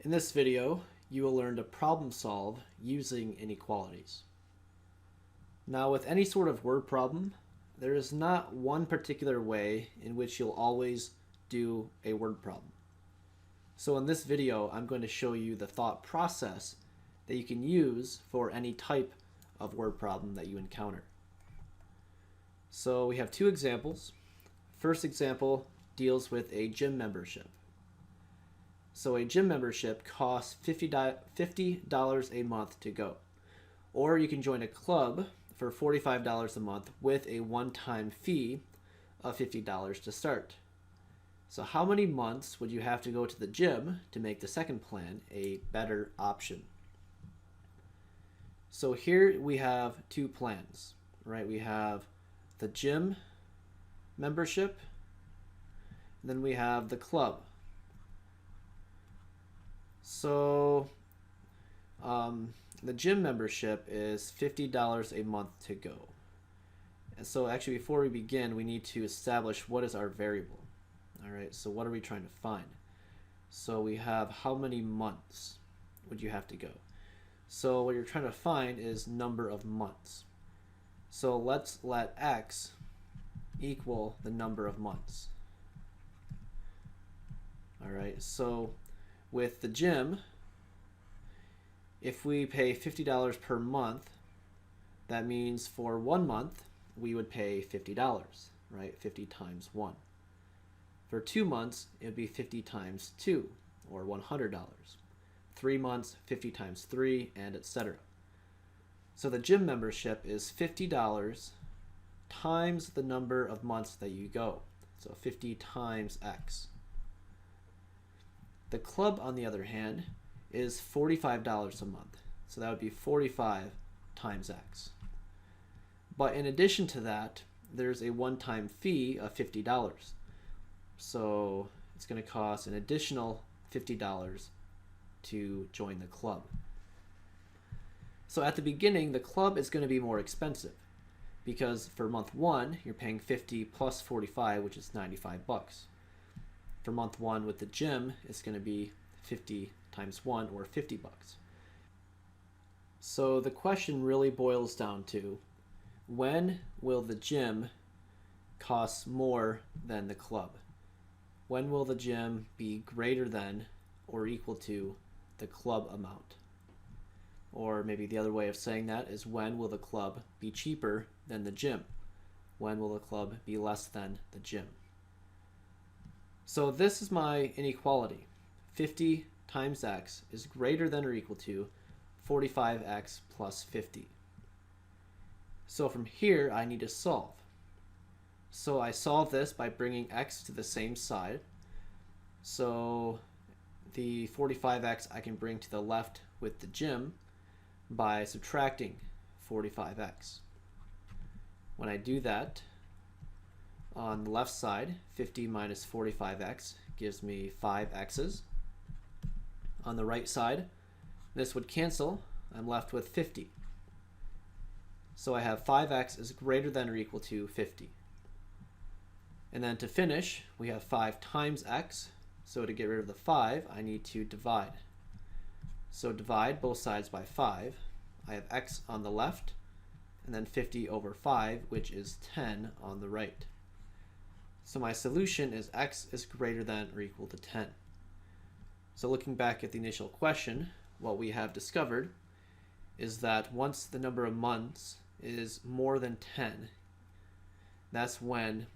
In this video, you will learn to problem solve using inequalities. Now, with any sort of word problem, there is not one particular way in which you'll always do a word problem. So in this video, I'm going to show you the thought process that you can use for any type of word problem that you encounter. So we have two examples. First example deals with a gym membership. So a gym membership costs $50 a month to go. Or you can join a club for $45 a month with a one-time fee of $50 to start. So how many months would you have to go to the gym to make the second plan a better option? So here we have two plans, right? We have the gym membership, and then we have the club. So the gym membership is $50 a month to go. And so actually before we begin, we need to establish what is our variable. All right, so what are we trying to find? So we have how many months would you have to go? So what you're trying to find is number of months. So let's let x equal the number of months. All right, so with the gym, if we pay $50 per month, that means for 1 month, we would pay $50, right? 50 times 1. For 2 months, it would be 50 times 2, or $100. 3 months, 50 times 3, and etc. So the gym membership is $50 times the number of months that you go. So 50 times x. The club, on the other hand, is $45 a month. So that would be 45 times x. But in addition to that, there's a one-time fee of $50. So it's going to cost an additional $50 to join the club. So at the beginning, the club is going to be more expensive because for month 1, you're paying 50 plus 45, which is 95 bucks. For month 1 with the gym, it's going to be 50 times 1, or 50 bucks. So the question really boils down to, when will the gym cost more than the club? When will the gym be greater than or equal to the club amount? Or maybe the other way of saying that is, when will the club be cheaper than the gym? When will the club be less than the gym? So this is my inequality. 50 times x is greater than or equal to 45x plus 50. So from here, I need to solve. So I solve this by bringing x to the same side. So the 45x I can bring to the left with the gym by subtracting 45x. When I do that, on the left side, 50 minus 45x gives me 5x's. On the right side, this would cancel. I'm left with 50. So I have 5x is greater than or equal to 50. And then to finish, we have 5 times x. So to get rid of the 5, I need to divide. So divide both sides by 5. I have x on the left, and then 50 over 5, which is 10 on the right. So my solution is x is greater than or equal to 10. So looking back at the initial question, what we have discovered is that once the number of months is more than 10, that's when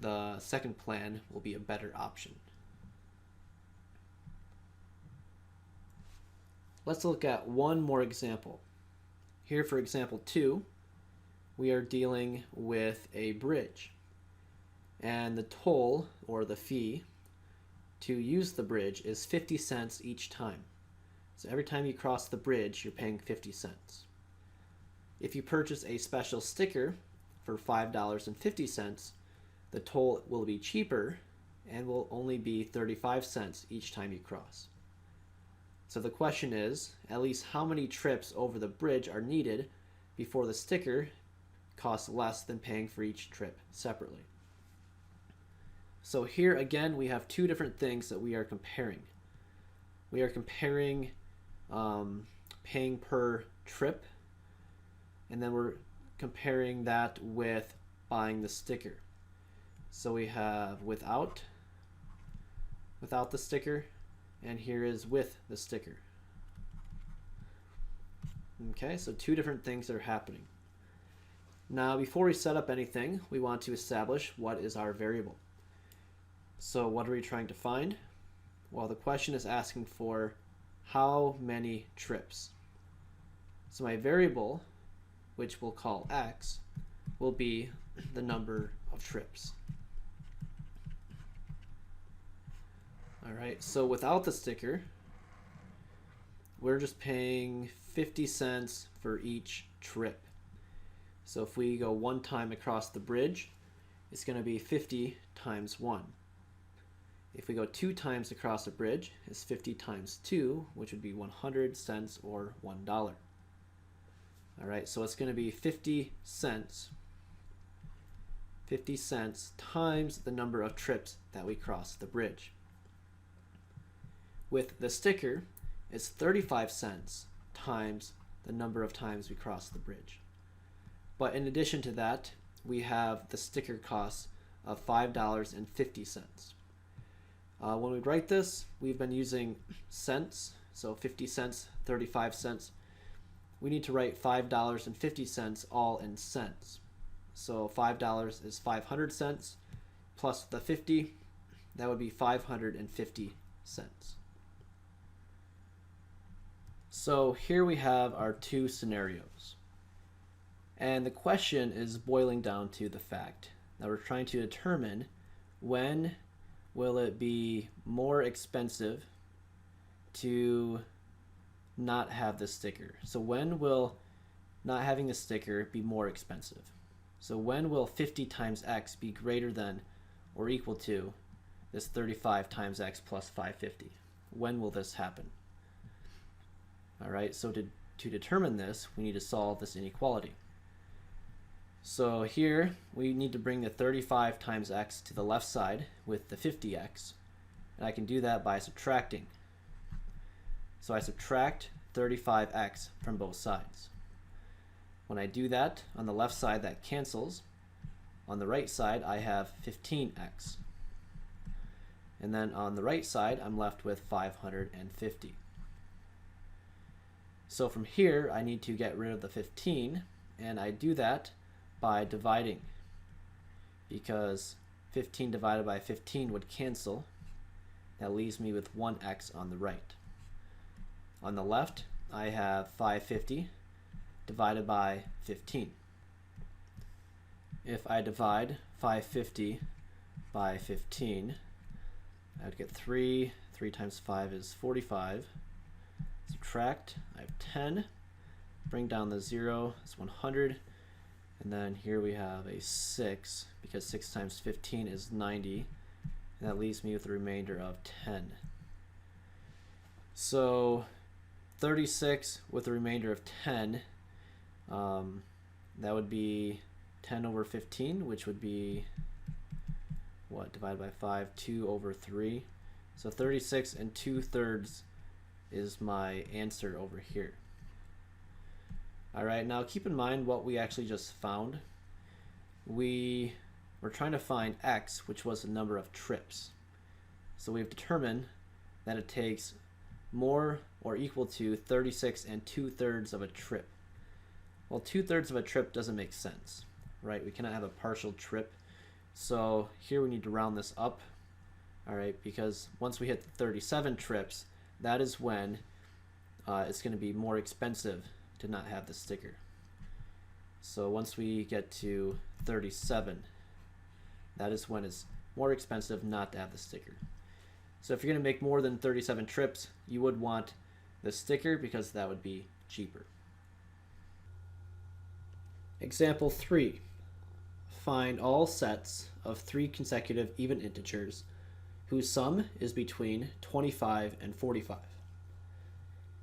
the second plan will be a better option. Let's look at one more example. Here for example 2, we are dealing with a bridge. And the toll, or the fee, to use the bridge is 50 cents each time. So every time you cross the bridge, you're paying 50 cents. If you purchase a special sticker for $5.50, the toll will be cheaper and will only be 35 cents each time you cross. So the question is, at least how many trips over the bridge are needed before the sticker costs less than paying for each trip separately? So here again, we have two different things that we are comparing. we are comparing paying per trip, and then we're comparing that with buying the sticker. So we have without the sticker, and here is with the sticker. Okay, so two different things are happening. Now, before we set up anything, we want to establish what is our variable. So what are we trying to find? Well, the question is asking for how many trips. So my variable, which we'll call x, will be the number of trips. All right, so without the sticker, we're just paying 50 cents for each trip. So if we go one time across the bridge, it's going to be 50 times 1. If we go 2 times across the bridge, it's 50 times 2, which would be 100 cents or $1. All right, so it's going to be 50 cents times the number of trips that we cross the bridge. With the sticker, it's 35 cents times the number of times we cross the bridge. But in addition to that, we have the sticker cost of $5.50. When we write this, we've been using cents, so 50 cents, 35 cents. We need to write $5.50 all in cents. So $5 is 500 cents plus the 50, that would be 550 cents. So here we have our two scenarios. And the question is boiling down to the fact that we're trying to determine when will it be more expensive to not have the sticker. So when will not having the sticker be more expensive? So when will 50 times x be greater than or equal to this 35 times x plus 550? When will this happen? All right, so to determine this, we need to solve this inequality. So here we need to bring the 35 times x to the left side with the 50x, and I can do that by subtracting. So I subtract 35x from both sides. When I do that, on the left side that cancels. On the right side I have 15x. And then on the right side I'm left with 550. So from here I need to get rid of the 15, and I do that by dividing, because 15 divided by 15 would cancel. That leaves me with 1x on the right. On the left I have 550 divided by 15. If I divide 550 by 15, I would get 3 times 5 is 45. Subtract, I have 10. Bring down the 0, it's 100. And then here we have a 6, because 6 times 15 is 90. And that leaves me with a remainder of 10. So 36 with a remainder of 10, that would be 10 over 15, which would be, what, divided by 5, 2 over 3. So 36 and 2/3 is my answer over here. All right, now keep in mind what we actually just found. We were trying to find x, which was the number of trips. So we've determined that it takes more or equal to 36 and 2/3 of a trip. Well, 2/3 of a trip doesn't make sense, right? We cannot have a partial trip. So here we need to round this up, all right, because once we hit 37 trips, that is when it's going to be more expensive to not have the sticker. So once we get to 37, that is when it's more expensive not to have the sticker. So if you're going to make more than 37 trips, you would want the sticker because that would be cheaper. Example 3. Find all sets of 3 consecutive even integers whose sum is between 25 and 45.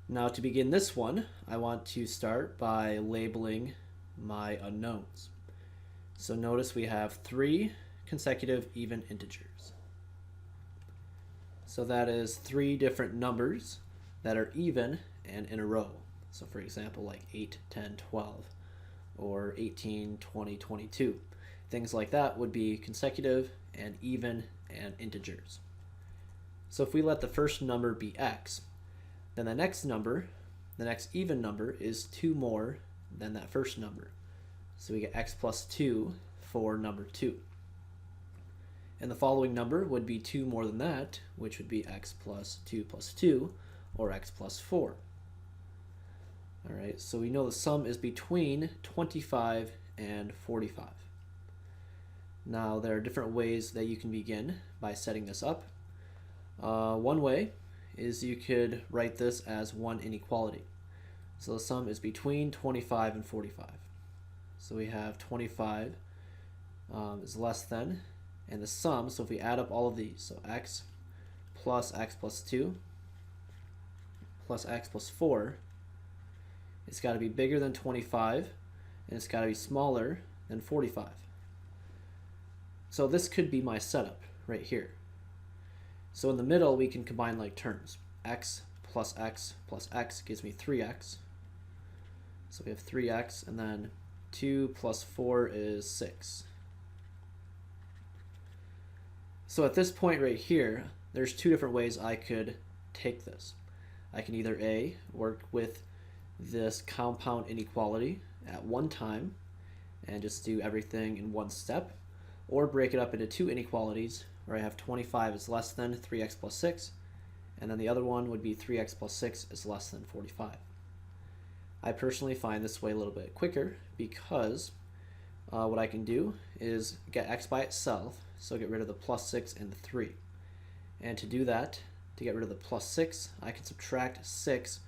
Now to begin this one, I want to start by labeling my unknowns. So notice we have 3 consecutive even integers. So that is three different numbers that are even and in a row. So for example, like 8, 10, 12, or 18, 20, 22. Things like that would be consecutive and even and integers. So if we let the first number be x, then the next number, the next even number, is 2 more than that first number. So we get x plus 2 for number 2. And the following number would be 2 more than that, which would be x plus 2, or x plus 4. All right, so we know the sum is between 25 and 45. Now, there are different ways that you can begin by setting this up. One way is you could write this as one inequality. So the sum is between 25 and 45. So we have 25 is less than, and the sum, so if we add up all of these, so x plus 2 plus x plus 4, it's got to be bigger than 25, and it's got to be smaller than 45. So this could be my setup right here. So in the middle, we can combine like terms. X plus x plus x gives me 3x. So we have 3x, and then 2 plus 4 is 6. So at this point right here, there's two different ways I could take this. I can either A, work with this compound inequality at one time and just do everything in one step, or break it up into two inequalities where I have 25 is less than 3x plus 6, and then the other one would be 3x plus 6 is less than 45. I personally find this way a little bit quicker because what I can do is get x by itself, so get rid of the plus 6 and the 3. And to do that, to get rid of the plus 6, I can subtract 6,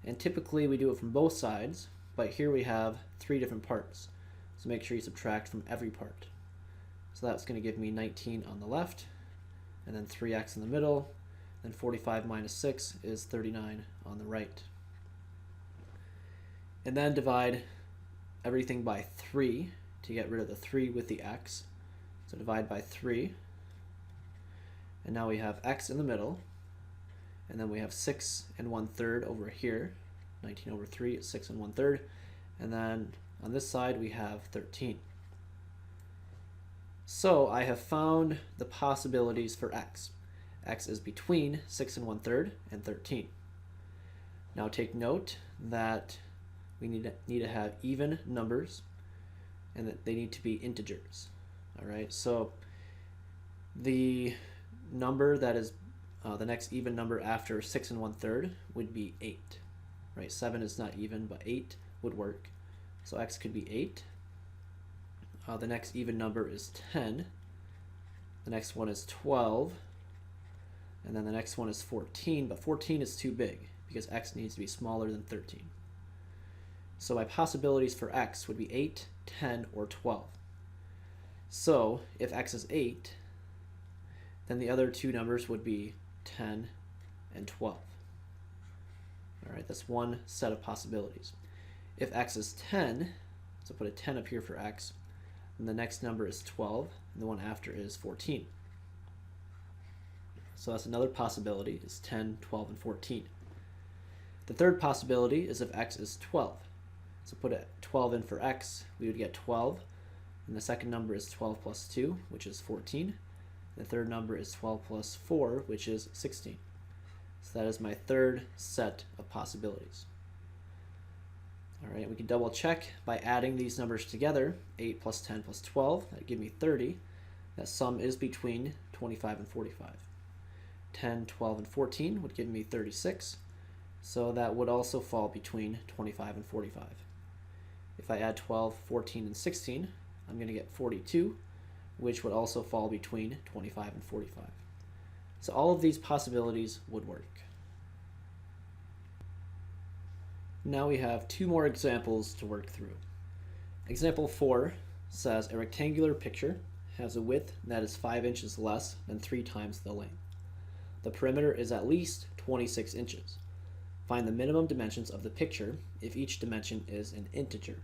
and typically we do it from both sides, but here we have 3 different parts. So make sure you subtract from every part. So that's going to give me 19 on the left, and then 3x in the middle, then 45 minus 6 is 39 on the right. And then divide everything by 3 to get rid of the 3 with the x. So divide by 3, and now we have x in the middle, and then we have 6 and 1/3 over here. 19 over 3 is 6 and 1/3, and then on this side we have 13. So I have found the possibilities for x. X is between 6 and 1/3 and 13. Now take note that we need to have even numbers, and that they need to be integers. All right, so the number that is the next even number after 6 and 1/3 would be 8. Right, 7 is not even, but 8 would work. So x could be 8. The next even number is 10. The next one is 12. And then the next one is 14, but 14 is too big because x needs to be smaller than 13. So my possibilities for x would be 8, 10, or 12. So if x is 8, then the other two numbers would be 10 and 12. All right, that's one set of possibilities. If x is 10, so put a 10 up here for x, and the next number is 12, and the one after is 14. So that's another possibility, is 10, 12, and 14. The third possibility is if x is 12. So put a 12 in for x, we would get 12, and the second number is 12 plus 2, which is 14. The third number is 12 plus 4, which is 16. So that is my third set of possibilities. All right, we can double check by adding these numbers together. 8 plus 10 plus 12, that would give me 30. That sum is between 25 and 45. 10, 12, and 14 would give me 36. So that would also fall between 25 and 45. If I add 12, 14, and 16, I'm going to get 42, which would also fall between 25 and 45. So all of these possibilities would work. Now we have two more examples to work through. Example 4 says a rectangular picture has a width that is 5 inches less than 3 times the length. The perimeter is at least 26 inches. Find the minimum dimensions of the picture if each dimension is an integer.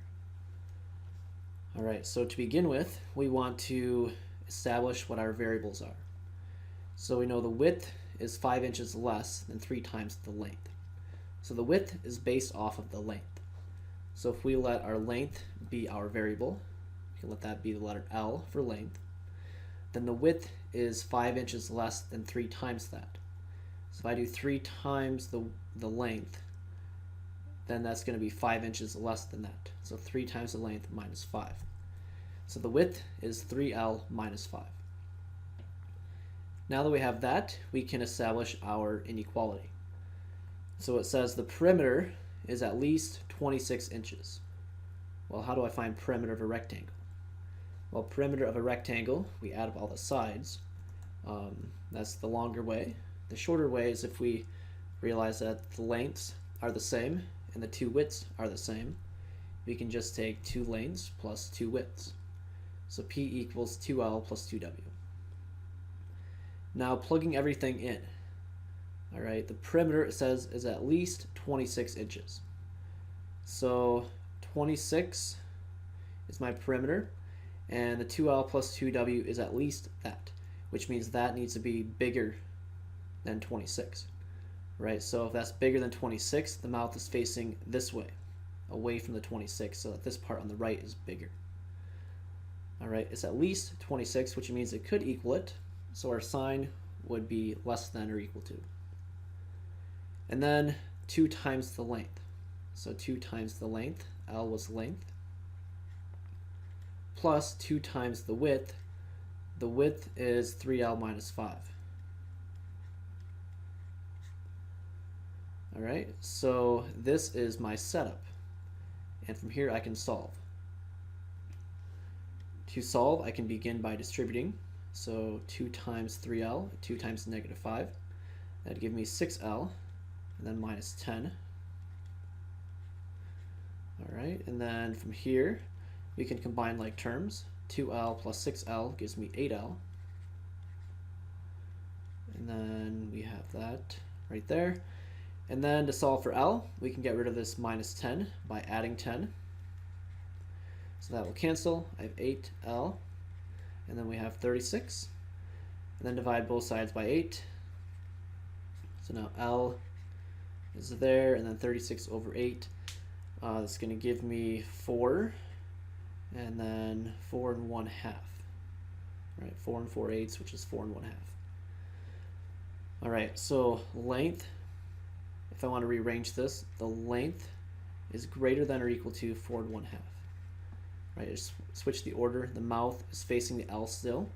All right, so to begin with, we want to establish what our variables are. So we know the width is 5 inches less than 3 times the length. So the width is based off of the length. So if we let our length be our variable, we can let that be the letter L for length, then the width is 5 inches less than 3 times that. So if I do 3 times the length, then that's going to be 5 inches less than that. So 3 times the length minus 5. So the width is 3L minus 5. Now that we have that, we can establish our inequality. So it says the perimeter is at least 26 inches. Well, how do I find perimeter of a rectangle? Well, perimeter of a rectangle, we add up all the sides. That's the longer way. The shorter way is if we realize that the lengths are the same and the two widths are the same, we can just take 2 lengths plus 2 widths. So P equals 2L plus 2W. Now plugging everything in. All right, the perimeter, it says, is at least 26 inches. So 26 is my perimeter, and the 2L plus 2W is at least that, which means that needs to be bigger than 26. Right, so if that's bigger than 26, the mouth is facing this way, away from the 26, so that this part on the right is bigger. All right, it's at least 26, which means it could equal it, so our sign would be less than or equal to. And then 2 times the length. So 2 times the length, L was length, plus 2 times the width. The width is 3L minus 5. All right, so this is my setup. And from here I can solve. To solve, I can begin by distributing. So 2 times 3L, 2 times negative 5. That'd give me 6L, and then minus 10. All right, and then from here, we can combine like terms. 2L plus 6L gives me 8L. And then we have that right there. And then to solve for L, we can get rid of this minus 10 by adding 10. So that will cancel. I have 8L. And then we have 36. And then divide both sides by 8. So now L is there, and then 36 over 8. That's going to give me 4, and then 4 1/2. Right, 4 4/8, which is 4 1/2. All right, so length, if I want to rearrange this, the length is greater than or equal to 4 1/2. Right, just switch the order. The mouth is facing the L still.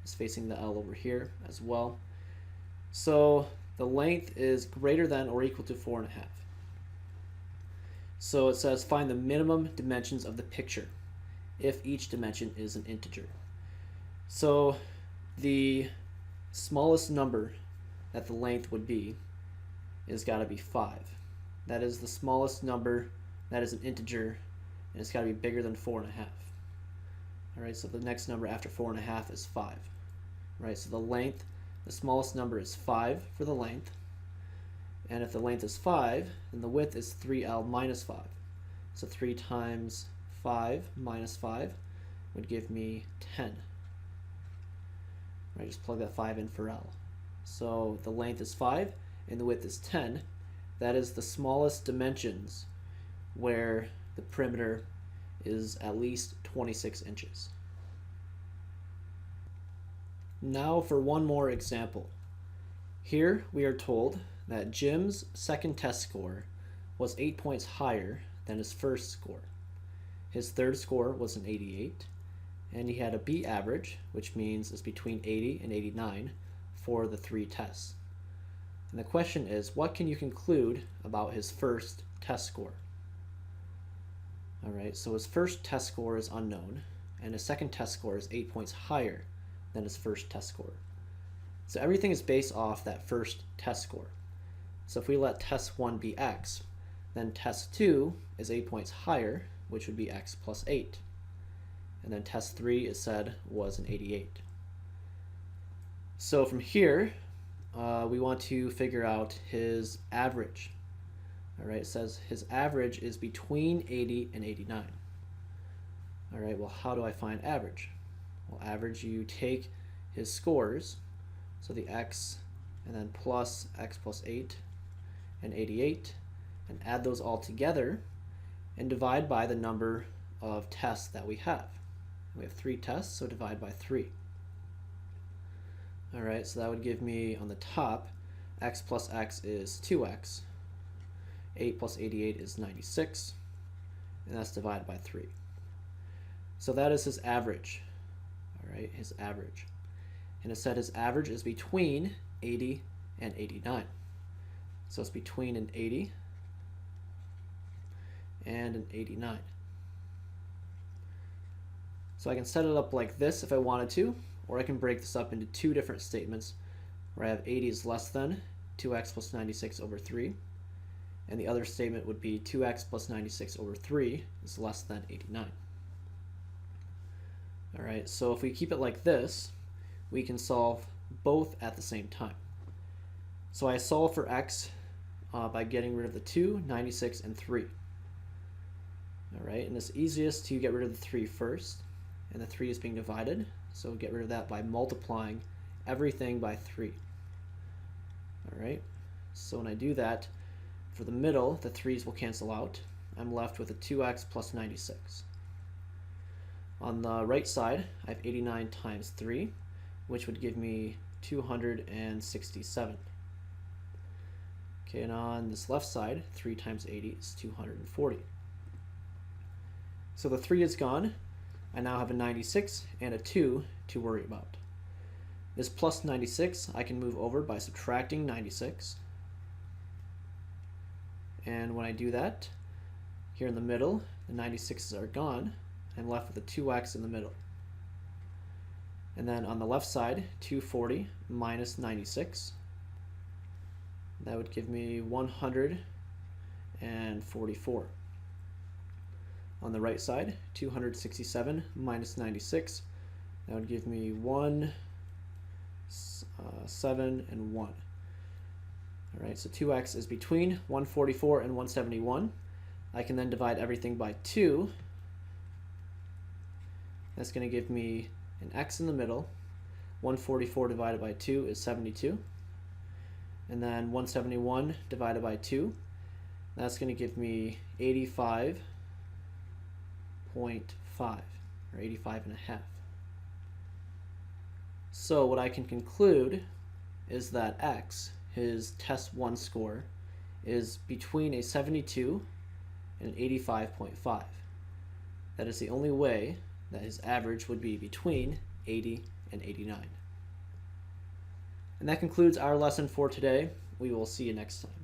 It's facing the L over here as well. So the length is greater than or equal to 4 1/2. So it says find the minimum dimensions of the picture if each dimension is an integer. So the smallest number that the length would be is got to be 5. That is the smallest number that is an integer, and it's got to be bigger than 4 1/2. All right, so the next number after 4 1/2 is 5. Right, so the length, the smallest number is 5 for the length. And if the length is 5, then the width is 3L minus 5. So 3 times 5 minus 5 would give me 10. Right, just plug that 5 in for L. So the length is 5 and the width is 10. That is the smallest dimensions where the perimeter is at least 26 inches. Now for one more example. Here we are told that Jim's second test score was 8 points higher than his first score. His third score was an 88, and he had a B average, which means it's between 80 and 89 for the 3 tests. And the question is, what can you conclude about his first test score? All right, so his first test score is unknown, and his second test score is 8 points higher than his first test score. So everything is based off that first test score. So if we let test 1 be x, then test 2 is 8 points higher, which would be x plus 8. And then test 3 is said was an 88. So from here, we want to figure out his average. All right, it says his average is between 80 and 89. All right, well, how do I find average? Well, average, you take his scores, so the x and then plus x plus 8 and 88, and add those all together and divide by the number of tests that we have. We have 3 tests, so divide by 3. Alright, so that would give me on the top, x plus x is 2x, 8 plus 88 is 96, and that's divided by 3. So that is his average. Alright, his average. And it said his average is between 80 and 89. So it's between an 80 and an 89. So I can set it up like this if I wanted to, or I can break this up into 2 different statements where I have 80 is less than 2x plus 96 over 3, and the other statement would be 2x plus 96 over 3 is less than 89. Alright, so if we keep it like this, we can solve both at the same time. So I solve for x by getting rid of the 2, 96, and 3. Alright, and it's easiest to get rid of the 3 first, and the 3 is being divided, so get rid of that by multiplying everything by 3. Alright, so when I do that, for the middle, the 3's will cancel out. I'm left with a 2x plus 96. On the right side, I have 89 times 3, which would give me 267. Okay, and on this left side, 3 times 80 is 240. So the 3 is gone. I now have a 96 and a 2 to worry about. This plus 96 I can move over by subtracting 96. And when I do that, here in the middle, the 96's are gone. I'm left with a 2x in the middle. And then on the left side, 240 minus 96. That would give me 144. On the right side, 267 minus 96. That would give me 7 and 1. Alright, so 2x is between 144 and 171. I can then divide everything by 2. That's going to give me an x in the middle. 144 divided by 2 is 72. And then 171 divided by 2, that's going to give me 85.5, or 85 and a half. So what I can conclude is that x, his test 1 score, is between a 72 and an 85.5. That is the only way that his average would be between 80 and 89. And that concludes our lesson for today. We will see you next time.